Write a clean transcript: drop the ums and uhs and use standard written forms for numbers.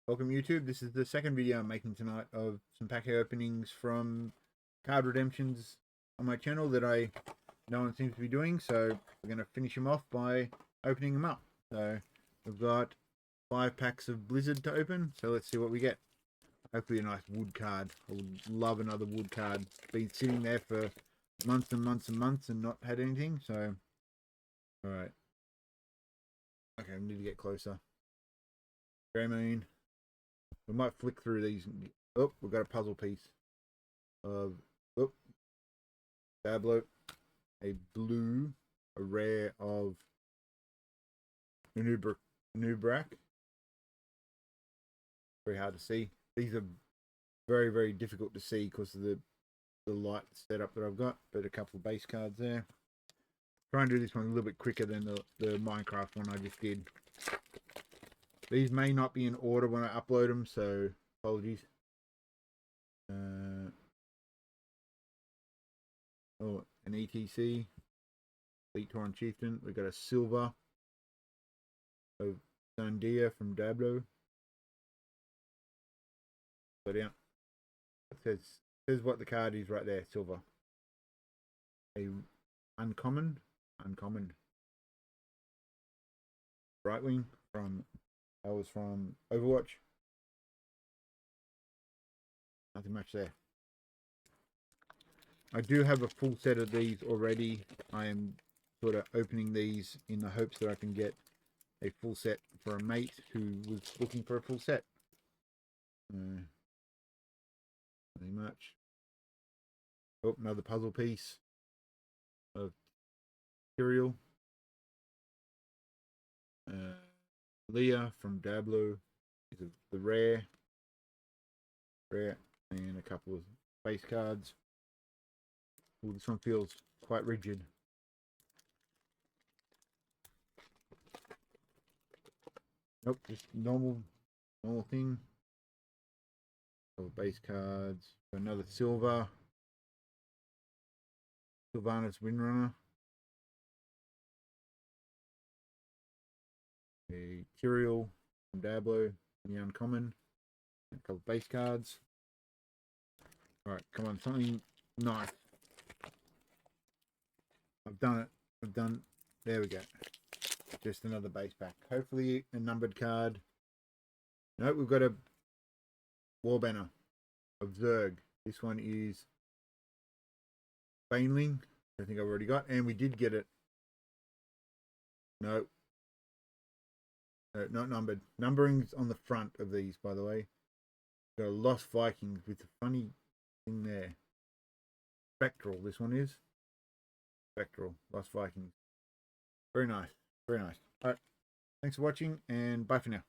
Welcome YouTube. This is the second video I'm making tonight of some pack openings from card redemptions on my channel that no one seems to be doing, so we're going to finish them off by opening them up. So we've got 5 packs of Blizzard to open, so let's see what we get. Hopefully a nice wood card. I would love another wood card. Been sitting there for months and months and months and not had anything, so alright. Okay, I need to get closer. Greymane. We might flick through these. Oh, we've got a puzzle piece of Diablo, a blue, a rare of Nubrak. Very hard to see. These are very, very difficult to see because of the light setup that I've got, but a couple of base cards there. Try and do this one a little bit quicker than the Minecraft one I just did. These may not be in order when I upload them, so apologies. Oh, an ETC, Elite Tauren Chieftain. We've got a silver of Sandia from Diablo. But yeah, it says what the card is right there, silver. A uncommon. Brightwing from Overwatch. Nothing much there. I do have a full set of these already. I am sort of opening these in the hopes that I can get a full set for a mate who was looking for a full set. Nothing much. Oh, another puzzle piece of Tyrael. Leah from Diablo is the rare, and a couple of base cards. Oh, this one feels quite rigid. Nope, just normal thing. Couple of base cards. Another silver. Sylvanas Windrunner. A Tyrael from Diablo, the uncommon. A couple of base cards. Alright, come on, something nice. I've done it. There we go. Just another base pack. Hopefully a numbered card. Nope, we've got a War Banner of Zerg. This one is Baneling. I think I've already got. And we did get it. No, not numbered. Numbering's on the front of these, by the way. Got a Lost Vikings with a funny thing there. Spectral, this one is. Spectral, Lost Vikings. Very nice. Very nice. Alright. Thanks for watching, and bye for now.